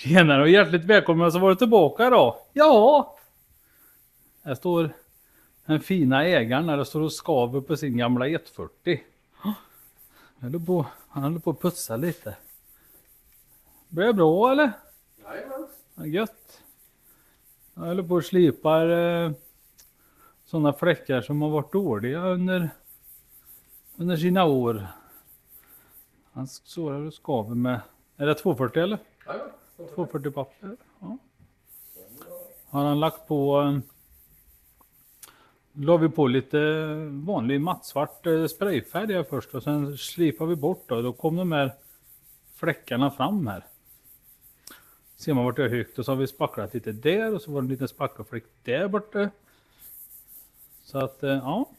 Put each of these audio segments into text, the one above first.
Tjenare och hjärtligt välkomna som varit tillbaka då. Ja, här står den fina ägaren där och står och skaver på sin gamla 140. Han håller på att putsa lite. Blir det bra eller? Jajamän. Ja, gött. Jag håller på att slipar sådana fläckar som har varit dåliga under sina år. Han står här och skaver med, är det 240 eller? Jajamän. 240 papper. Ja. Har han lagt på, la vi på lite vanlig mattsvart sprayfärg här först och sen slipar vi bort då kom de här fläckarna fram här. Ser man vart det är högt och så har vi spacklat lite där och så var det en liten spackelfläck där borta. Så att ja.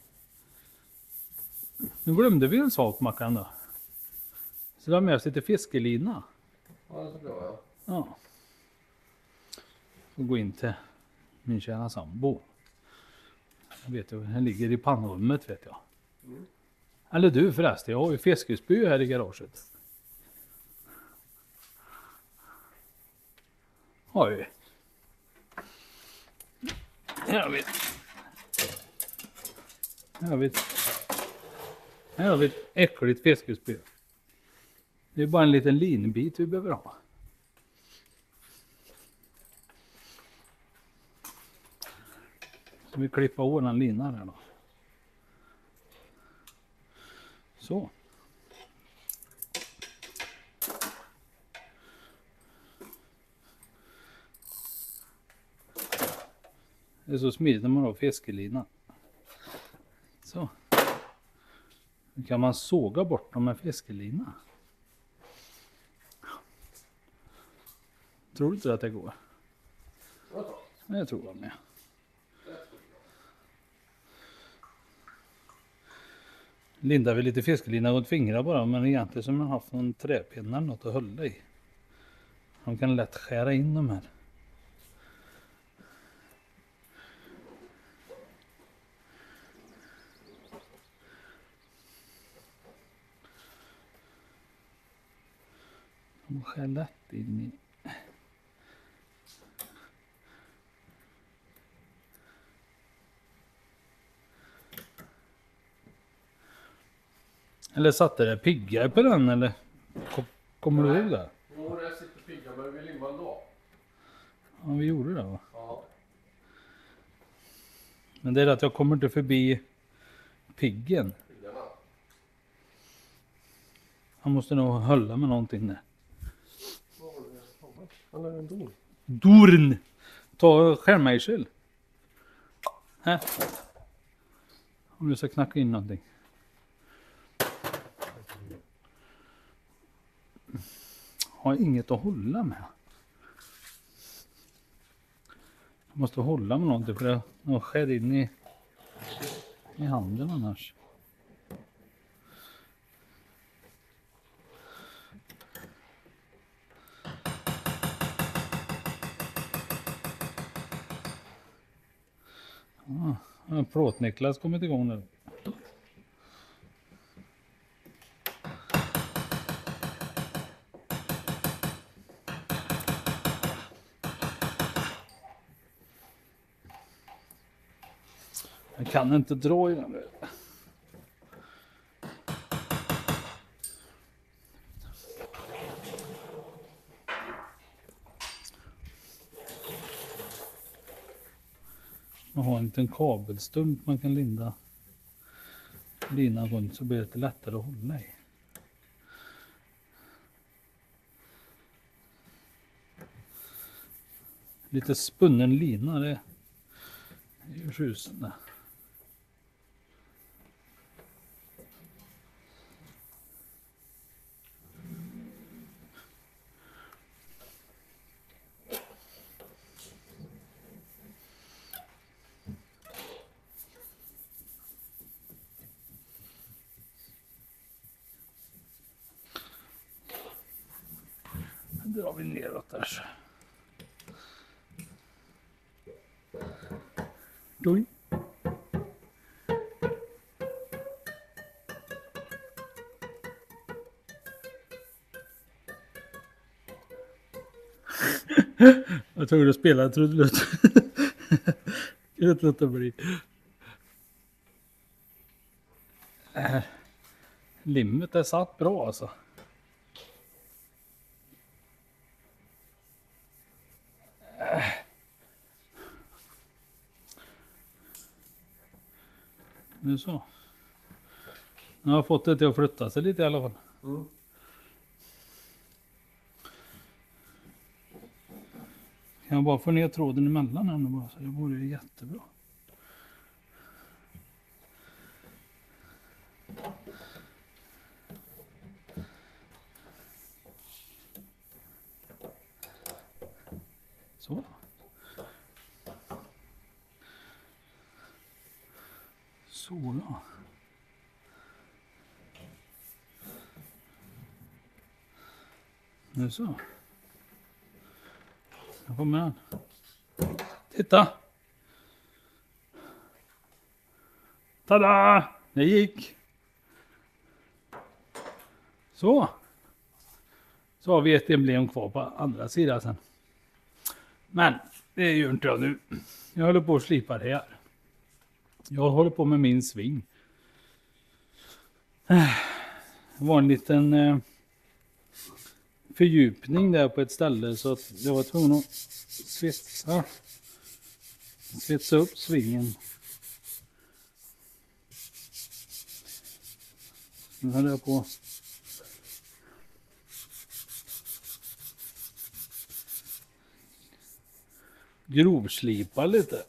Nu glömde vi en sak Mackan då. Så det har med oss lite fiskelina. Ja, det är så bra ja. Ja. Får gå in till min kära sambo. Jag vet ju, den ligger i pannrummet vet jag. Mm. Eller du förresten, jag har ju fiskespy här i garaget. Oj. Här har vi ett äckligt fiskespy. Det är bara en liten linbit vi behöver ha. Så vi klipper av den linan här då. Så. Det är så smidigt när man har fiskelina. Så. Nu kan man såga bort dem med fiskelina. Tror du inte att det går? Jag tror jag med. Lindar vi lite fiskelina runt fingrarna bara, men egentligen som man haft någon träpinne eller något att hålla i. Man kan lätt skära in de här. De skär lätt in i. Eller satte det piggar på den eller? Kommer du ihåg det? Jo, det sitter piggar men vi limmar ändå. Ja, vi gjorde det va? Ja. Men det är att jag kommer inte förbi piggen. Piggarna. Han måste nog hålla med någonting där. Han är en dor. Dorn! Ta skärmejsel. Här. Om du ska knacka in någonting. Har inget att hålla med. Jag måste hålla med någonting för det skär in i handen annars. Plåt-Niklas kommit igång nu. Jag kan inte dra i den där. Man har en liten kabelstump man kan linda linan runt så blir det lite lättare att hålla i. Lite spunnen lina det är ju tjusande. Nu drar vi neråt där så. Doing. Jag tror du spelade trudelutt. Jag vet inte vad det blir. Limmet är satt bra alltså. Nu så. Nu har jag fått det till att flytta sig lite i alla fall. Mm. Kan jag bara få ner tråden emellan här nu bara, så det vore ju jättebra. Så. Så ja. Nu så. Jag kommer han. Titta! Tada! Det gick! Så. Så har vi ett emblem kvar på andra sidan sen. Men det gör inte jag nu. Jag håller på att slipa det här. Jag håller på med min sving. Det var en liten fördjupning där på ett ställe så att jag var tvungen att svetsa upp svingen. Nu höll jag på grovslipa lite.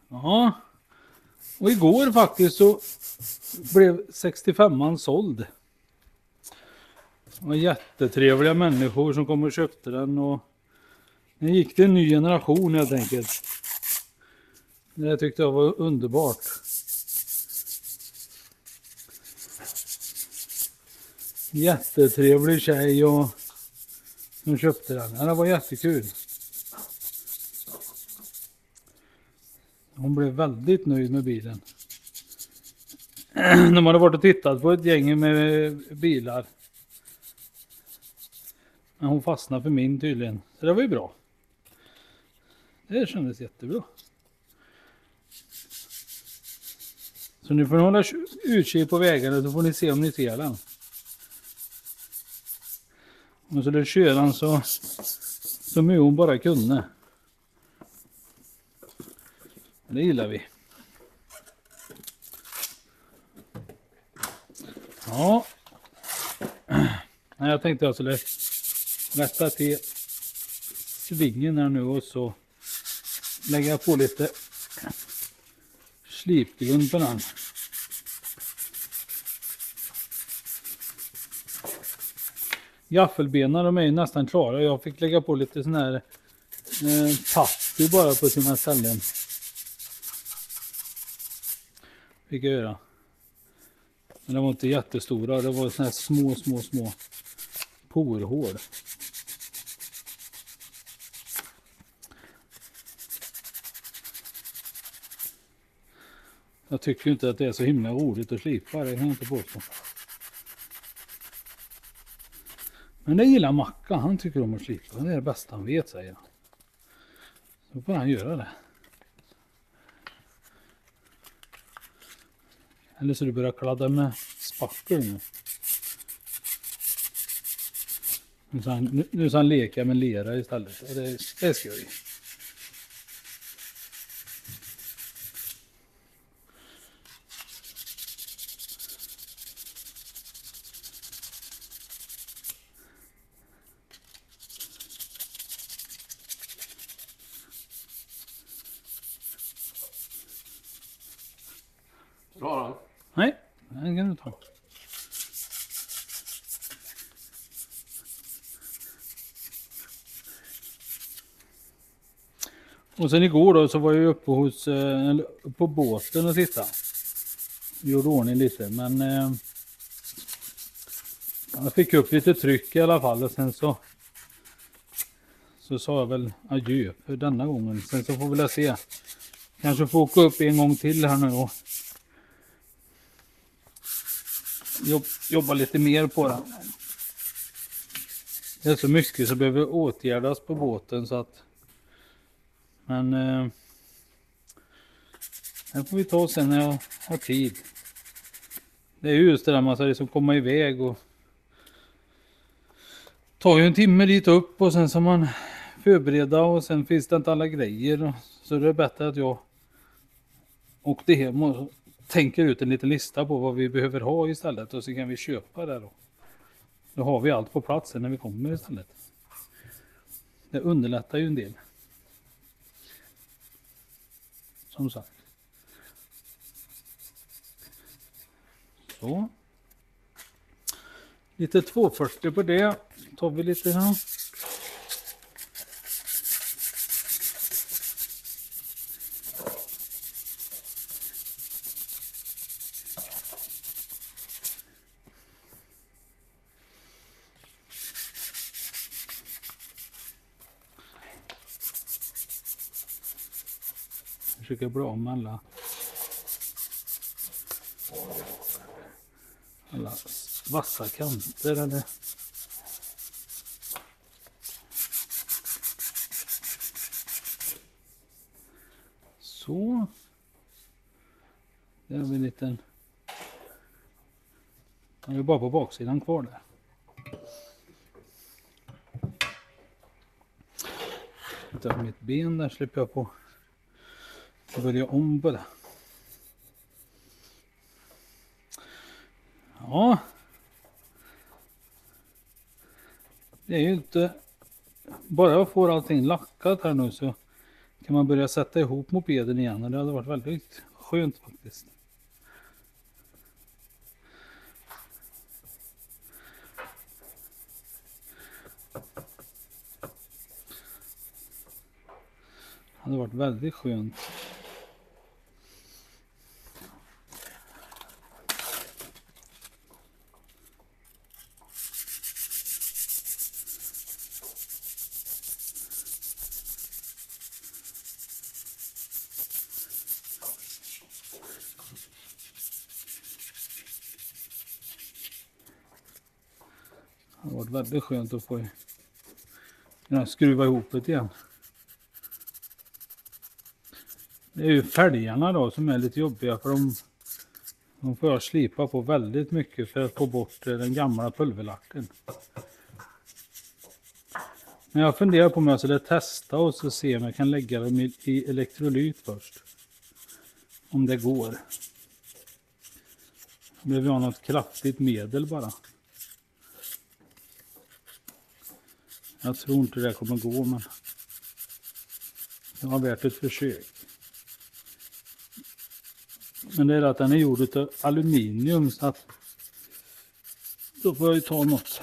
Ja, och igår faktiskt så blev 65an såld. Det var jättetrevliga människor som kom och köpte den och nu gick det en ny generation helt enkelt. Det tyckte jag var underbart. Jättetrevlig tjej och som köpte den. Det var jättekul. Hon blev väldigt nöjd med bilen. De hade varit och tittat på ett gäng med bilar. Men hon fastnade för min tydligen. Så det var ju bra. Det kändes jättebra. Så nu får ni hålla utkik på vägarna, så får ni se om ni ser den. Och så det kör han så som hon bara kunde. Det gillar vi. Ja. Jag tänkte jag skulle rätta till svingen här nu och så lägger jag på lite slipgrund på den. Gaffelbenen de är nästan klara. Jag fick lägga på lite sån här papper bara på sina ställen. Fick jag göra. Men det var inte jättestora. Det var såna här små porhål. Jag tycker inte att det är så himla roligt att slipa. Det kan jag inte påstå. Men det gillar Macka. Han tycker om att slipa. Det är det bästa han vet, säger han. Så får han göra det. Eller så du börjar kladda med spackel nu. Nu så han leker med lera istället. Och det är skoj. Dra den. Nej, den kan du ta. Och sen igår då så var jag uppe hos på båten och titta. Gjorde ordning lite, men jag fick upp lite tryck i alla fall och sen så så sa jag väl adjö för denna gången. Sen så får vi väl se. Kanske få åka upp en gång till här nu och jobba lite mer på den. Det är så mycket som behöver åtgärdas på båten så att. Men det får vi ta sen när jag har tid. Det är ju just det där man ska liksom komma iväg och tar ju en timme dit upp och sen ska man förbereda och sen finns det inte alla grejer. Så det är bättre att jag åkte hem och tänker ut en liten lista på vad vi behöver ha istället och så kan vi köpa det då. Då har vi allt på plats när vi kommer istället. Det underlättar ju en del. Som sagt. Så. Lite 240 på det. Tar vi lite här. Försöker bli av med alla vassa kanter eller så. Där har vi en liten. Den är bara på baksidan kvar där. Tar mitt ben där slipper jag på. Börja om på det. Ja. Det är ju inte. Bara jag får allting lackat här nu så kan man börja sätta ihop mopeden igen. Och det hade varit väldigt skönt faktiskt. Det hade varit väldigt skönt. Det har varit väldigt skönt att få skruva ihop det igen. Det är ju fälgarna då som är lite jobbiga för de får jag slipa på väldigt mycket för att få bort den gamla pulverlacken. Men jag funderar på om jag skulle testa och så se om jag kan lägga dem i elektrolyt först. Om det går. Behöver jag något kraftigt medel bara. Jag tror inte det kommer gå men det har varit ett försök. Men det är att den är gjord av aluminium så att då får jag ju ta något.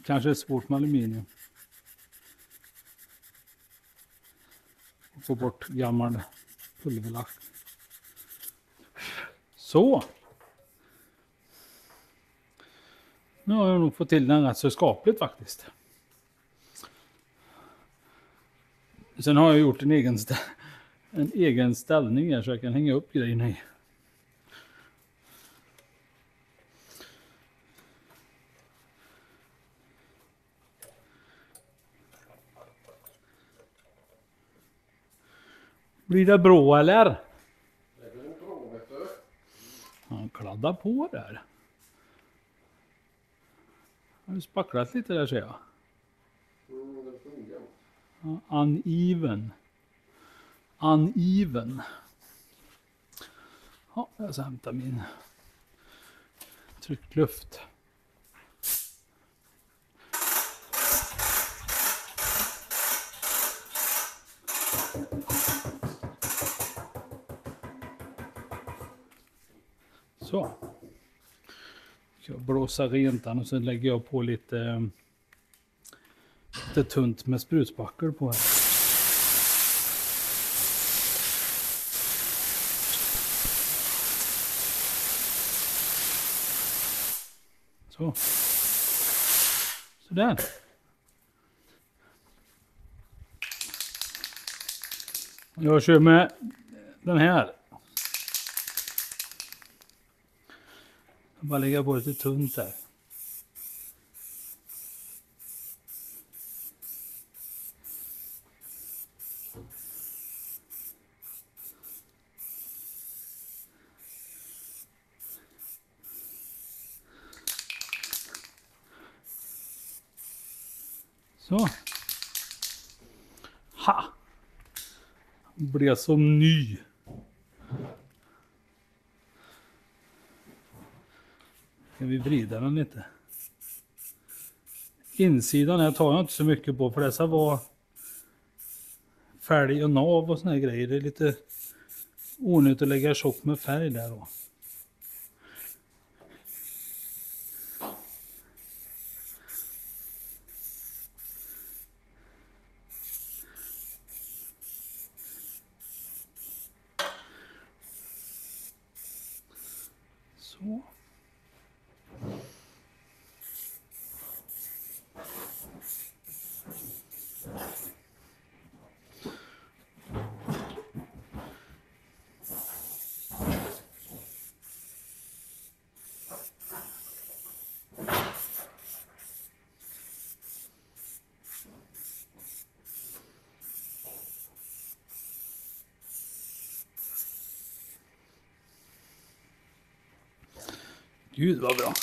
Kanske är svårt med aluminium. Få bort gammal pulverlack. Så. Nu har jag nog fått till den rätt så skapligt faktiskt. Sen har jag gjort en egen ställning här så jag kan hänga upp grejerna i. Blir det bra eller? Det blir en bra, vet du. Han kladdar på där. Har du spacklat lite där ser jag? Det fungerar. Ja, uneven. Uneven. Ja, jag ska hämta min tryckluft. Så. Jag blåser rent den och sen lägger jag på lite tunt med sprutspackel på här. Så. Sådär. Jag kör med den här. Jag bara lägga på lite tunt där. Så. Ha! Blev som ny. Ska vi vrida den lite? Insidan här tar jag inte så mycket på för dessa var färg och nav och såna här grejer. Det är lite onödigt att lägga tjock med färg där då. Så. Gud vad bra.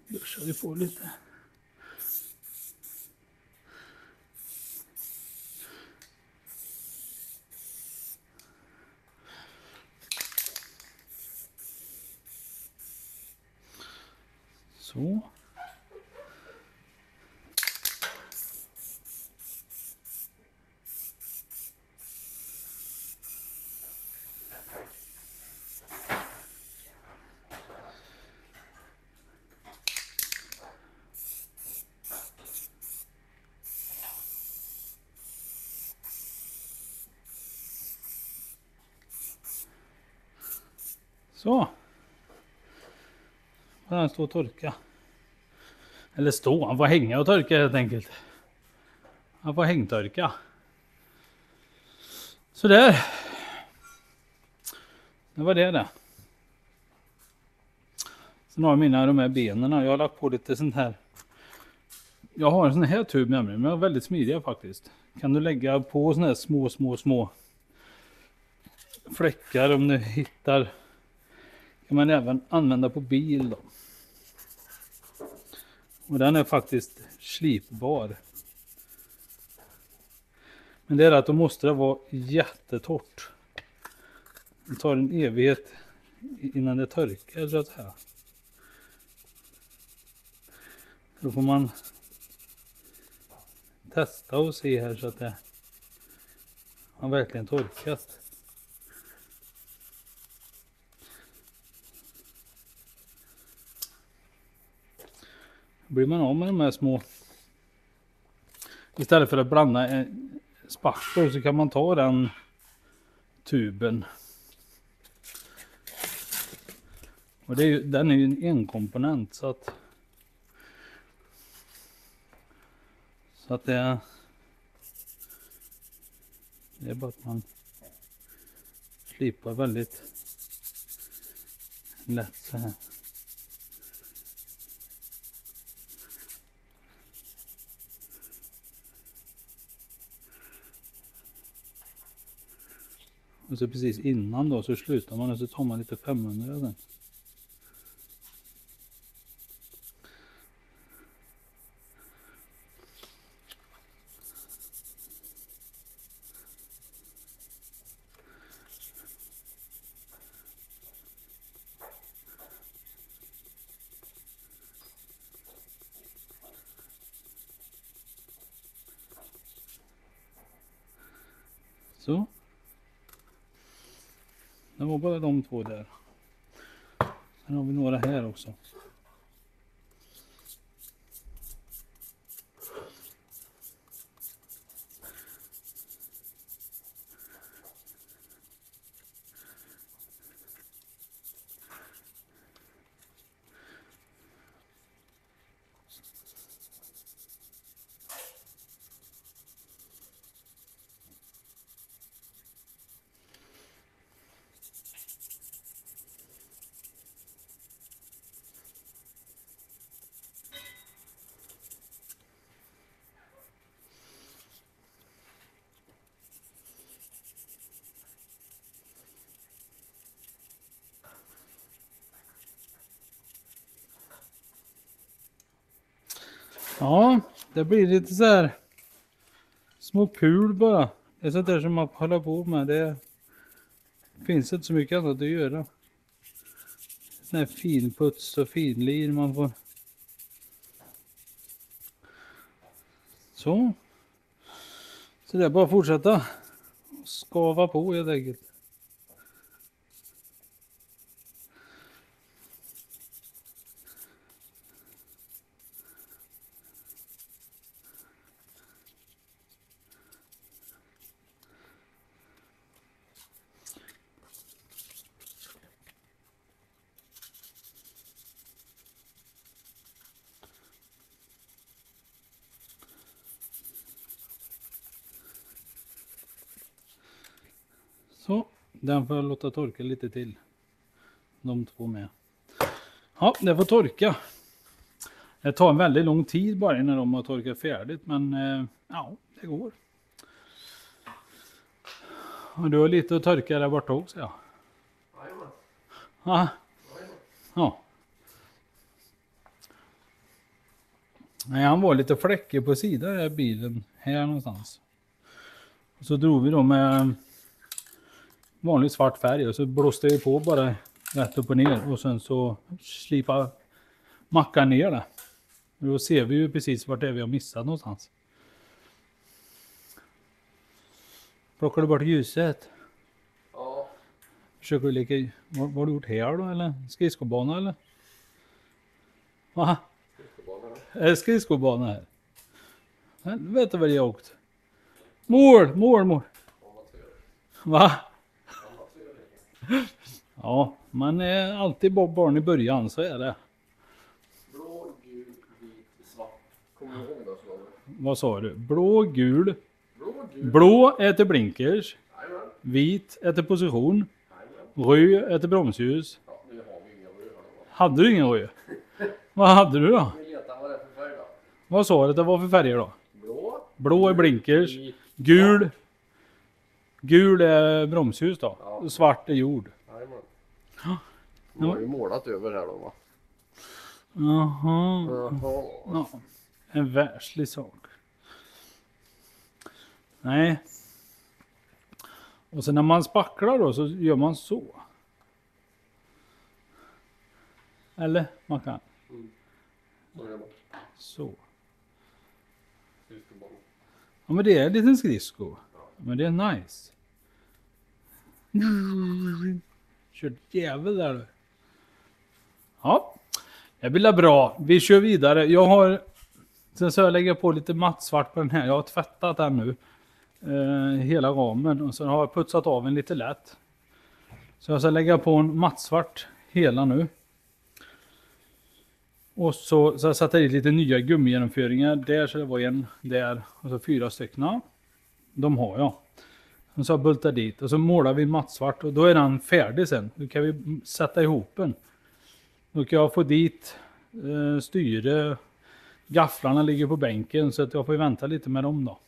Då kör vi på lite. Så. Så. Han står och torka. Eller stå, han får hänga och torka helt enkelt. Han får hängtorka. Så där. Det var det. Sen har jag de här benen. Jag har lagt på lite sånt här. Jag har en sån här tub nämligen, men de är väldigt smidiga faktiskt. Kan du lägga på såna här små fläckar om du hittar. Kan man även använda på bil då. Och den är faktiskt slipbar. Men det är att då måste det vara jättetort. Det tar en evighet innan det torkar så att säga. Då får man testa och se här så att det har verkligen torkat. Blir man av med de här små, istället för att blanda en spackel så kan man ta den tuben. Och det är den är ju en enkomponent så att det är bara att man slipar väldigt lätt så här. Och så precis innan då så slutar man och så tar man lite 500 sen. Så. Det var bara de två där. Sen har vi några här också. Ja, det blir lite så här små pul bara. Det är sånt där som man håller på med. Det finns inte så mycket annat att göra. Sån här finputs och finlir man får. Så. Så det är bara att fortsätta. Skava på helt enkelt. Så, den får jag låta torka lite till. De två med. Ja, det får torka. Det tar en väldigt lång tid bara innan de har torkat färdigt, men ja, det går. Och du har lite att torka där borta också, ja. Jajamän. Ja. Jajamän. Ja. Nej, han var lite fläckig på sidan av bilen här någonstans. Och så drog vi då med vanlig svart färg och så blåste vi på bara rätt upp och ner och sen så slipa macka ner det. Och då ser vi ju precis vart det är vi har missat någonstans. Plockar du bort ljuset? Ja. Försöker du leka... Vad har du gjort här då eller? Skridskobana eller? Va? Är det skridskobana här? Vet du vad jag har åkt? Mål. Va? Ja, man är alltid barn i början, så är det. Blå, gul, vit, svart. Kommer du ihåg det? Vad sa du? Blå, gul. Blå, gul. Blå är till blinkers. Jajamän. Vit är till position. Jajamän. Röd är till bromsljus. Ja, nu har vi inga röda då. Hade du ingen röd? Vad hade du då? Vi letar vad det är för färg då. Vad sa du att det var för färger då? Blå. Blå är blinkers. Vit. Gul. Gul är bromsljus då. Ja. Och svart är jord. Jajamän. Ja. Du har ju målat över här då va? Jaha. Jaha. Ja. En världslig sak. Nej. Och sen när man spacklar då så gör man så. Eller man kan. Så gör man. Så. Skridskoboll. Ja men det är en liten skridsko. Men det är nice. Kört jävel där du. Ja. Det blir bra. Vi kör vidare. Jag har... Sen så jag lägger på lite mattsvart på den här. Jag har tvättat den nu. Hela ramen. Och sen har jag putsat av en lite lätt. Så jag ska lägga på en mattsvart hela nu. Och så jag satte i lite nya gummigenomföringar. Där så det var en där. Och så 4 stycken. De har jag. Och så har jag bultat dit. Och så målar vi mattsvart. Och då är den färdig sen. Då kan vi sätta ihop den. Då kan jag få dit styre. Gafflarna ligger på bänken. Så att jag får vänta lite med dem då.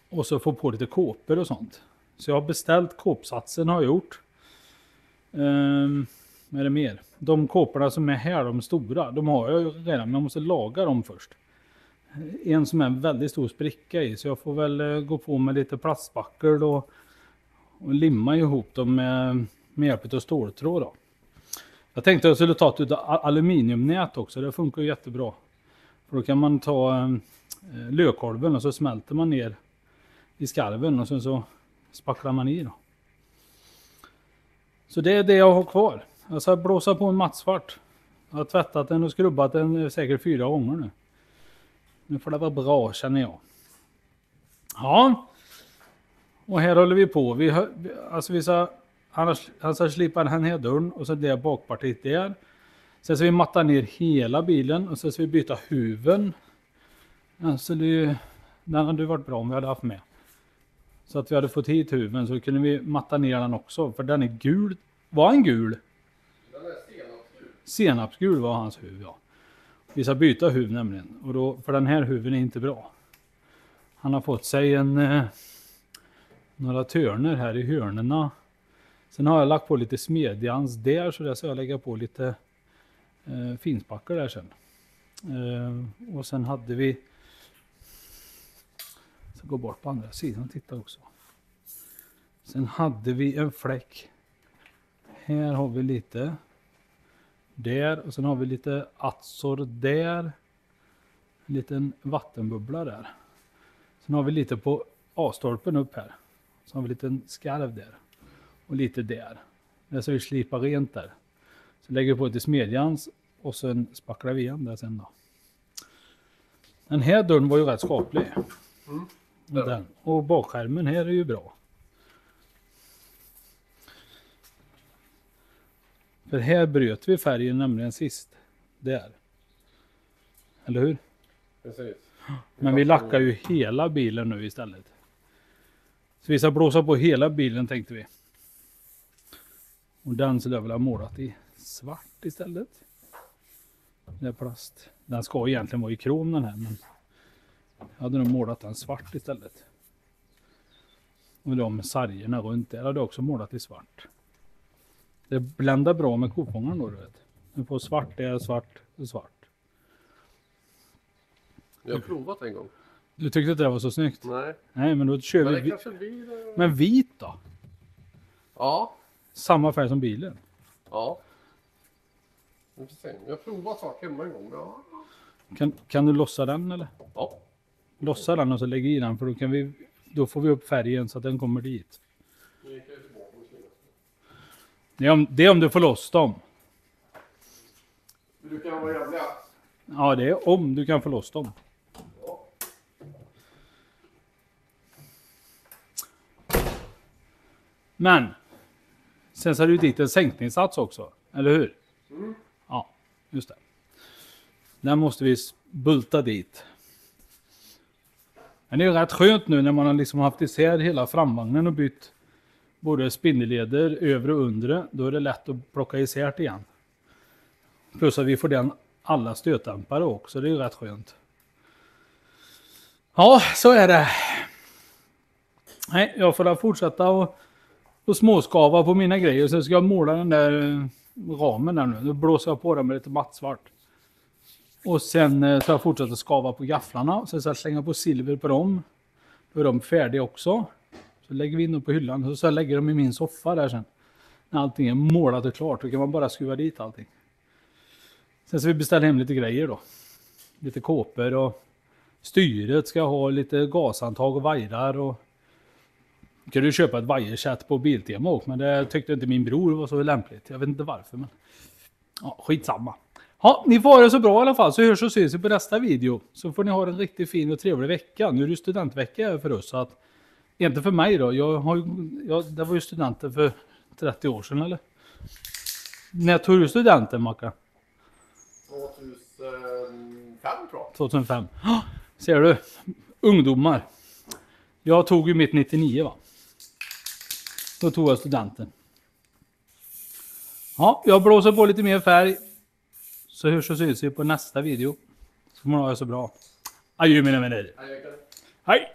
Och så få på lite kåpor och sånt. Så jag har beställt kåpsatsen har jag gjort. Vad är det mer? De kåporna som är här, de stora, de har jag ju redan, men jag måste laga dem först. En som är en väldigt stor spricka i, så jag får väl gå på med lite plastbackel och limma ihop dem med hjälp av ståltråd då. Jag tänkte att jag skulle ta ett aluminiumnät också, det funkar ju jättebra. För då kan man ta lökkolven och så smälter man ner i skarven och sen så spacklar man i då. Så det är det jag har kvar. Jag ska blåsa på en mattsvart. Jag har tvättat den och skrubbat den säkert 4 gånger nu. Nu får det vara bra känner jag. Ja. Och här håller vi på. Han ska slipa den här dörren och så det bakpartiet där. Sen ska vi matta ner hela bilen och sen ska vi byta huven. Alltså den hade varit bra om vi hade haft med. Så att vi hade fått hit huven så kunde vi matta ner den också. För den är gul. Var han gul? Den är senapsgul. Senapsgul var hans huv, ja. Vi ska byta huv nämligen. Och då, för den här huven är inte bra. Han har fått sig några törner här i hörnerna. Sen har jag lagt på lite smedjans där. Så där ska jag lägga på lite finspackar där sen. Och sen hade vi... Så gå bort på andra sidan och titta också. Sen hade vi en fläck. Här har vi lite. Där. Och sen har vi lite Azor där. En liten vattenbubbla där. Sen har vi lite på A-stolpen upp här. Så har vi lite skarv där. Och lite där. Det ska vi slipa rent där. Så lägger vi på till smedjans. Och sen spacklar vi igen där sen då. Den här dörren var ju rätt skaplig. Den. Och bakskärmen här är ju bra. För här bröt vi färgen nämligen sist. Där. Eller hur? Precis. Men vi lackar ju hela bilen nu istället. Så vi ska blåsa på hela bilen tänkte vi. Och den så jag vill ha målat i svart istället. Det är plast. Den ska egentligen vara i krom den här. Men jag hade nog målat den svart istället. Och de sargerna runt där hade jag också målat i svart. Det bländar bra med kopångaren då du vet. Du får svart där, svart och svart. Jag har provat en gång. Du tyckte att det var så snyggt? Nej. Nej, men då kör Men vi... det kanske blir... Men vit då? Ja. Samma färg som bilen. Ja. Vi får se. Jag har provat sak hemma en gång. Ja. Kan du lossa den eller? Ja. Lossa den och så lägga i den för då får vi upp färgen så att den kommer dit. Nu gick jag tillbaka och slog. Det är om du får loss dem. Du kan vara jävliga. Ja, det är om du kan få loss dem. Ja. Men sen så har du dit en sänkningssats också, eller hur? Mm. Ja, just det. Den måste vi bulta dit. Men det är ju rätt skönt nu när man har liksom haft isär hela framvagnen och bytt både spindelleder, övre och undre. Då är det lätt att plocka isär det igen. Plus att vi får den alla stötdämpare också, det är ju rätt skönt. Ja, så är det. Nej, jag får fortsätta och småskava på mina grejer. Sen ska jag måla den där ramen där nu. Då blåser jag på den med lite mattsvart. Och sen ska jag fortsätta skava på gafflarna. Sen ska jag slänga på silver på dem. Då är de färdiga också. Så lägger vi in dem på hyllan. Och så lägger de i min soffa där sen. När allting är målat och klart. Då kan man bara skruva dit allting. Sen ska vi beställa hem lite grejer då. Lite kåpor och styret ska ha lite gasantag och vajrar och kan du köpa ett vajerset på Biltema också, men det tyckte inte min bror var så lämpligt. Jag vet inte varför, men ja, skitsamma. Ja, ni får ha det så bra i alla fall, så hörs och syns vi på nästa video. Så får ni ha en riktigt fin och trevlig vecka. Nu är det studentvecka för oss, så att inte för mig då. Det var ju studenter för 30 år sedan, eller? När tog du studenten, Macka? 2005 tror jag. 2005. Ser du? Ungdomar. Jag tog ju mitt 99 va? Då tog jag studenten. Ja, jag blåser på lite mer färg. Så hörs och syns vi på nästa video. Så får man ha det så bra. Adjö mina vänner. Nej, jag kan... Hej!